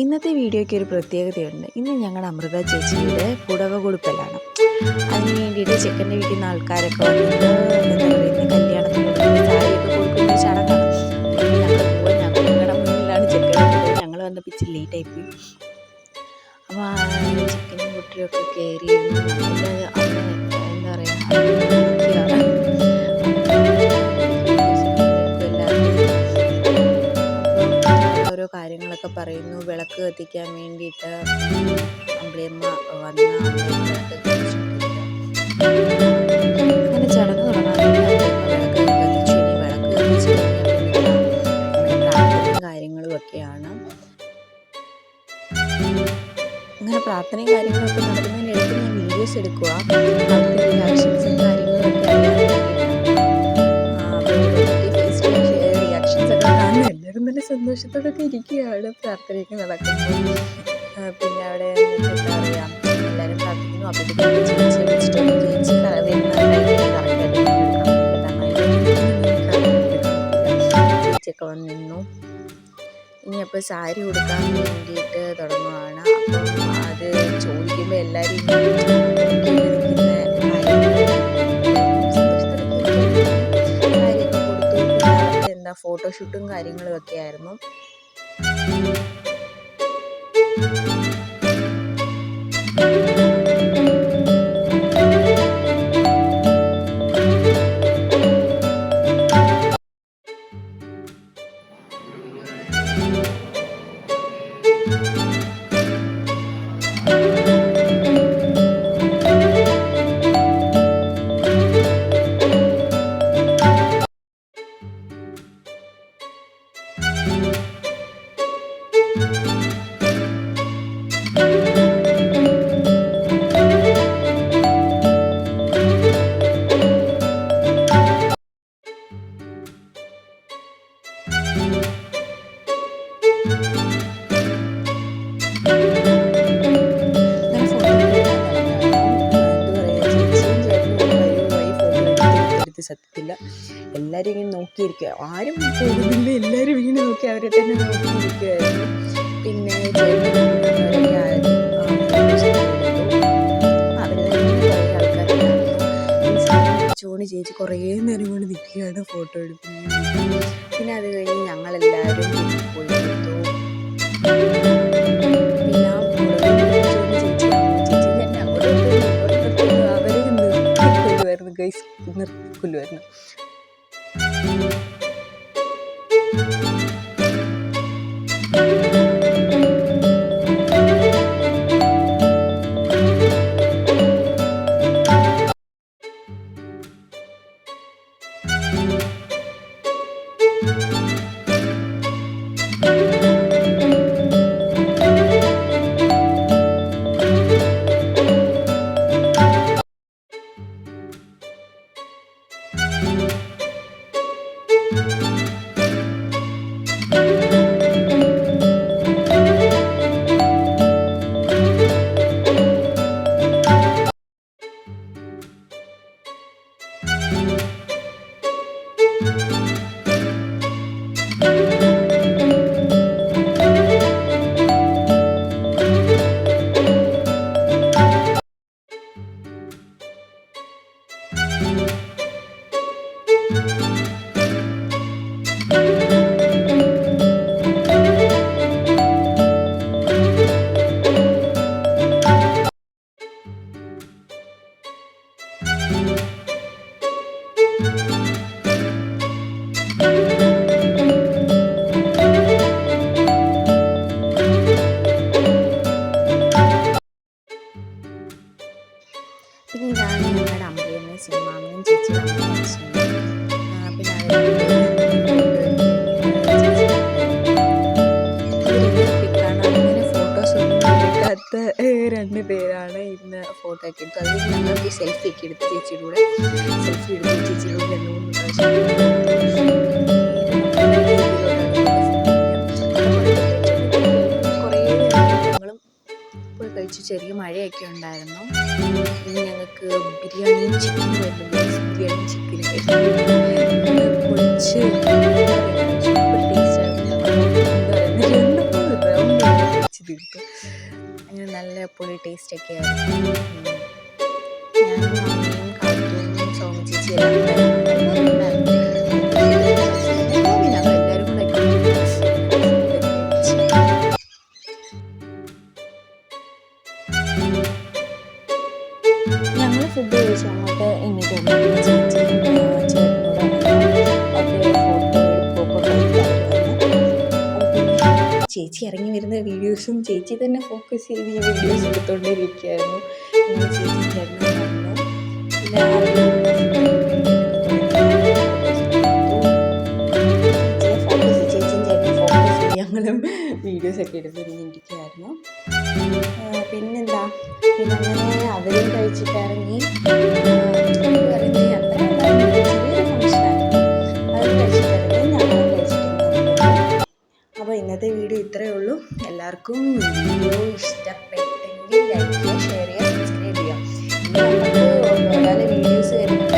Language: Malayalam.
ഇന്നത്തെ വീഡിയോയ്ക്ക് ഒരു പ്രത്യേകതയുണ്ട്. ഇന്ന് ഞങ്ങളുടെ അമൃത ചേച്ചിയുടെ പുടവ കൊടുക്കലാണ്. അതിന് വേണ്ടിയിട്ട് ചെക്കൻ്റെ വീട്ടിൽ നിന്ന് ആൾക്കാരൊക്കെ വന്നിട്ട് എന്താ പറയുന്നത്, കല്യാണത്തിന് സാരിയൊക്കെ കൊടുക്കുന്ന ചടങ്ങാണ്. ഞങ്ങളുടെ മുന്നിലാണ് ചെക്കൻ വന്നത്. ഞങ്ങൾ വന്നപ്പോൾ ഇച്ചിരി ലേറ്റായിപ്പോയി. അപ്പോൾ ചിക്കനും കുട്ടിയൊക്കെ കയറി ഞങ്ങളുടെ എന്താ പറയുക, ഓരോ കാര്യങ്ങളൊക്കെ പറയുന്നു. വിളക്ക് കത്തിക്കാൻ വേണ്ടിയിട്ട് അമ്പിളിയമ്മ വന്ന് വിളക്ക് കത്തിച്ചുകൊണ്ടിരിക്കുക. അങ്ങനെ ചടങ്ങ് തുടങ്ങാൻ വേണ്ടി അമ്പിളിയമ്മ വിളക്ക് കത്തിച്ചു. ഇനി വിളക്ക് കത്തിച്ച് കഴിഞ്ഞാൽ പിന്നെ നമ്മുടെ പ്രാർത്ഥനയും കാര്യങ്ങളും ഒക്കെയാണ്. അങ്ങനെ പ്രാർത്ഥനയും കാര്യങ്ങളൊക്കെ നടക്കുന്നതിനിടയ്ക്ക് ഞാൻ വീഡിയോസ് എടുക്കുക. അവിടുത്തെ റിയാക്ഷൻസും കാര്യങ്ങളൊക്കെ അറിയാൻ എല്ലാവരും നല്ല സന്തോഷത്തോടൊക്കെ ഇരിക്കുകയാണ് പ്രാർത്ഥനയൊക്കെ നടക്കുമ്പോൾ. പിന്നെ അവിടെ എന്താ പറയുക, എല്ലാവരും പ്രാർത്ഥിക്കുന്നു. അപ്പോഴത്തേക്കും ചേച്ചിയെ വെച്ചിട്ട് ചേച്ചി ചേച്ചിയൊക്കെ വന്ന് നിന്നു. ഇനി അപ്പോൾ സാരി കൊടുക്കാൻ വേണ്ടിയിട്ട് തുടങ്ങുകയാണ്. അപ്പം അത് ചോദിക്കുമ്പോൾ എല്ലാവരും ഫോട്ടോഷൂട്ടും കാര്യങ്ങളും ഒക്കെ ആയിരുന്നു. സത്യത്തില്ല, എല്ലാവരും ഇങ്ങനെ നോക്കിയിരിക്കുക. ആരും പോകുന്നില്ല, എല്ലാവരും ഇങ്ങനെ നോക്കി അവരെ തന്നെ നോക്കിയിരിക്കുമായിരുന്നു. പിന്നെ ചോണി ചേച്ചി കുറേ നേരം കൊണ്ട് നിൽക്കുകയാണ് ഫോട്ടോ എടുക്കുന്നത്. പിന്നെ അത് കഴിഞ്ഞ് ഞങ്ങളെല്ലാവരും പോയി എടുത്തു. പിന്നെ അവരെ നിർത്തിക്കൊല്ലുമായിരുന്നു ഗൈസ്, നിർത്തിക്കൊല്ലുമായിരുന്നു. പിന്നെ ഇതാണ് ഞങ്ങളുടെ അമ്മയും സിനിമാമയും ചേച്ചിയുടെ അമ്മയും അച്ഛനും. പിന്നെ അങ്ങനെ ഫോട്ടോസ് ഒന്നും എടുക്കാത്ത 2 പേരാണ് ഇന്ന് ഫോട്ടോ ഒക്കെ എടുത്തത്. അതിൽ ഞങ്ങൾക്ക് സെൽഫി ഒക്കെ എടുത്ത് ചേച്ചിയുടെ കൂടെ സെൽഫി എടുത്ത് ചേച്ചിയുടെ കൂടെ 2-3 പ്രാവശ്യം പോയി കഴിച്ചു. ചെറിയ മഴയൊക്കെ ഉണ്ടായിരുന്നു. ഇനി ഞങ്ങൾക്ക് ബിരിയാണിയും ചിക്കനും ആയിരുന്നു. ബിരിയാണിയും ചിക്കനും പൊളിച്ച് സൂപ്പർ ടേസ്റ്റ് ആയിരുന്നു. എന്താ പറയുക, 2-3 റൗണ്ട് കഴിച്ച് തീർത്തു. അങ്ങനെ നല്ല പൊളി ടേസ്റ്റൊക്കെ ആയിരുന്നു. ഞാനും അമ്മയും കാത്തും സോമ ചേച്ചി എല്ലാവരും ഉണ്ടായിരുന്നു. ഞങ്ങളെല്ലാവരും കൂടെ ഞങ്ങൾ ഫുഡ് കഴിച്ചു അങ്ങോട്ട് ഇങ്ങോട്ട് ചേച്ചി ഇറങ്ങി വരുന്ന വീഡിയോസും ചേച്ചി തന്നെ ഫോക്കസ് ചെയ്ത് ഈ വീഡിയോസ് എടുത്തുകൊണ്ടിരിക്കുകയായിരുന്നു. ചേച്ചി ചേട്ടനും വന്നു. പിന്നെ ചേച്ചിയും ചേട്ടനും ഫോക്കസ് ചെയ്ത് ഞങ്ങളും വീഡിയോസൊക്കെ എടുത്തുകൊണ്ടിരിക്കുകയായിരുന്നു. പിന്നെന്താ, പിന്നെ അങ്ങനെ അവരും കഴിച്ചിട്ട് ഇറങ്ങി. പറയുന്നത് അത്ര ചെറിയൊരു ഫംഗ്ഷനായിരുന്നു. അവരും കഴിച്ചിട്ടിറങ്ങി, ഞങ്ങളും കഴിച്ചിട്ടിറങ്ങി. അപ്പോൾ ഇന്നത്തെ വീഡിയോ ഇത്രയേ ഉള്ളൂ. എല്ലാവർക്കും വീഡിയോ ഇഷ്ടപ്പെട്ടെങ്കിൽ ലൈക്ക് ചെയ്യുക, ഷെയർ ചെയ്യുക, സബ്സ്ക്രൈബ് ചെയ്യുക. ഇനി നമുക്ക് ഓരോ വീഡിയോസ് വരുമ്പോൾ